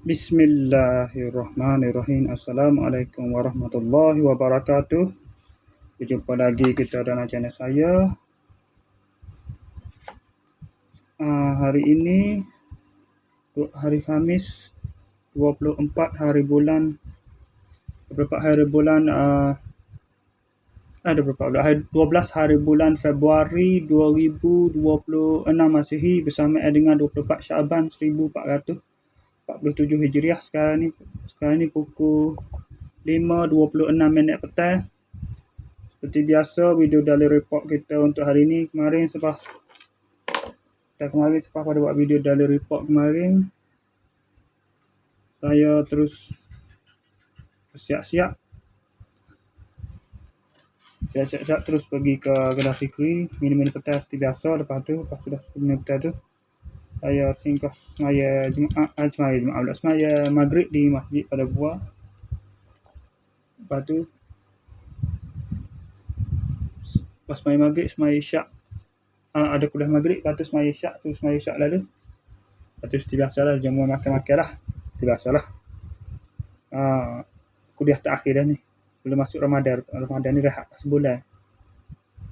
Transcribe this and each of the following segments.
Bismillahirrahmanirrahim. Assalamualaikum warahmatullahi wabarakatuh. Berjumpa lagi kita dalam channel saya. Hari ini hari Khamis 24 hari bulan 12 hari bulan Februari 2026 Masihi bersama dengan 24 Syaban 1447 Hijriah. Sekarang ni pukul 5.26 petang. Seperti biasa, video daily report kita untuk hari ni. Kemarin pada buat video daily report kemarin, saya terus siap-siap terus pergi ke Kedai Fikri, minum petang seperti biasa. Lepas sudah minum petang tu, saya singgah semaya maghrib di masjid pada Buah. Lepas tu pas semaya maghrib, semaya isyak, ada kuliah maghrib, lepas tu semaya isyak lalu. Lepas tu seperti biasalah, jamuan makan-makan lah. Seperti biasalah. Kuliah terakhir dah ni. Belum masuk Ramadan. Ramadan ni rehat sebulan.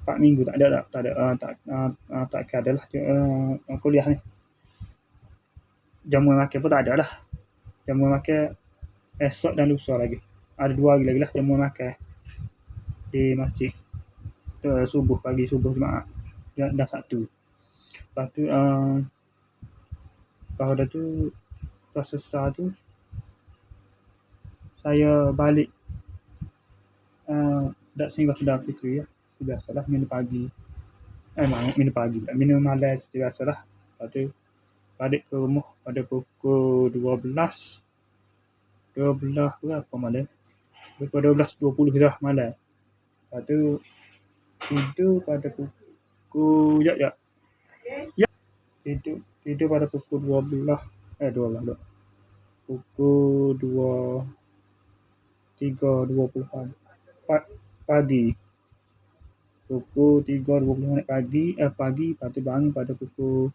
4 minggu tak ada lah kuliah ni. Jamuan makan pun tak ada lah. Jamuan makan esok dan lusa lagi. Ada 2 hari lagi lah jamuan makan di masjid. Subuh Jumaat dan Sabtu. Lepas tu dah tu lepas selesai tu saya balik dah singgah Kedai Fikri ya. Biasalah minum malam biasalah. Lepas tu balik ke rumah pada pukul 12 berapa malam? Pukul 12.20 dah malam. Lepas tu tidur pada pukul tidur pada pukul 12 pukul 3.20 pagi. Pukul 3.20 pagi. Lepas tu bangun pada pukul,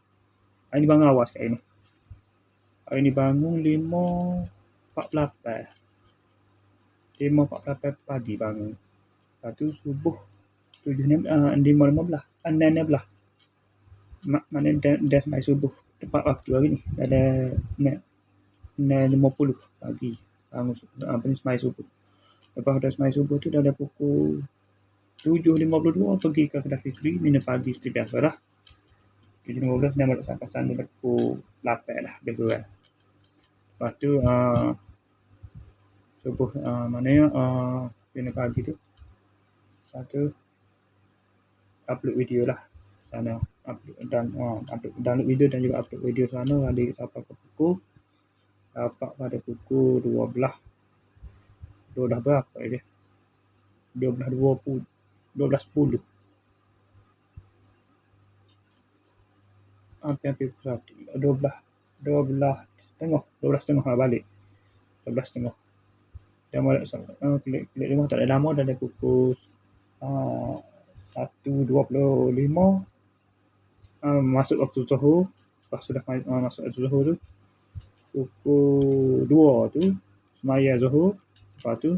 hari ni bangun awal sekali ni. Hari ni bangun 5.48 pagi bangun. Lepas tu subuh 5.15. Mana dah semai subuh tepat waktu hari ni. Ada 6.50 pagi bangun semai subuh. Lepas dah semai subuh tu dah ada pukul 7.52 pergi ke Kedai Fikri minum pagi seperti biasa lah. 7.15 dah balik sampai sana pukul 8 lah lebih kurang. Lepas tu subuh minum pagi tu satu upload video lah sana, download video dan juga upload video sana sampai ke pukul dapat pada pukul 12 berapa je 12.10 hampir 12.30 balik 12.30 dan balik klik rumah tak ada lama dah ada pukul 1.25 masuk waktu Zuhur. Lepas sudah masuk waktu Zuhur tu pukul 2 tu semaya Zuhur. Lepas tu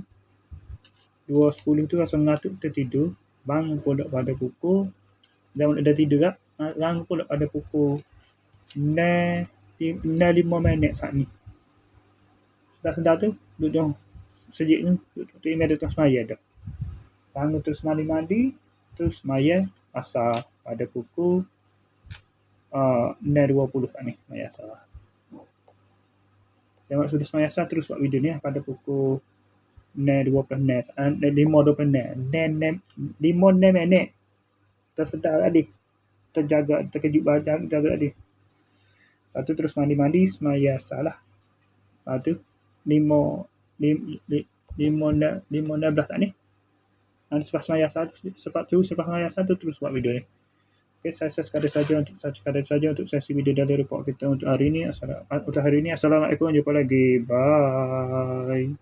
2.10 tu rasa mengantuk, tertidur. Bangun pula pada pukul dah tidur tak? Bangun pula pada pukul 9.05 saat ni. Sedar tu duduk sejik ni duduk email tu semaya dah. Bangun terus mandi terus semaya asar pada pukul 9.20 saat ni semaya asar. Dan sudah semaya asar terus buat video ni pada pukul 5.20 minit. Tersedar adik. Terkejut jaga adik. Lepas tu terus mandi semaya asar lah. Lepas tu 5.16 tak ni. Selepas semaya asar tu terus buat video ni. Okay, saya sekadar saja untuk sesi video dari report kita untuk hari ni. Assalamualaikum, jumpa lagi. Bye.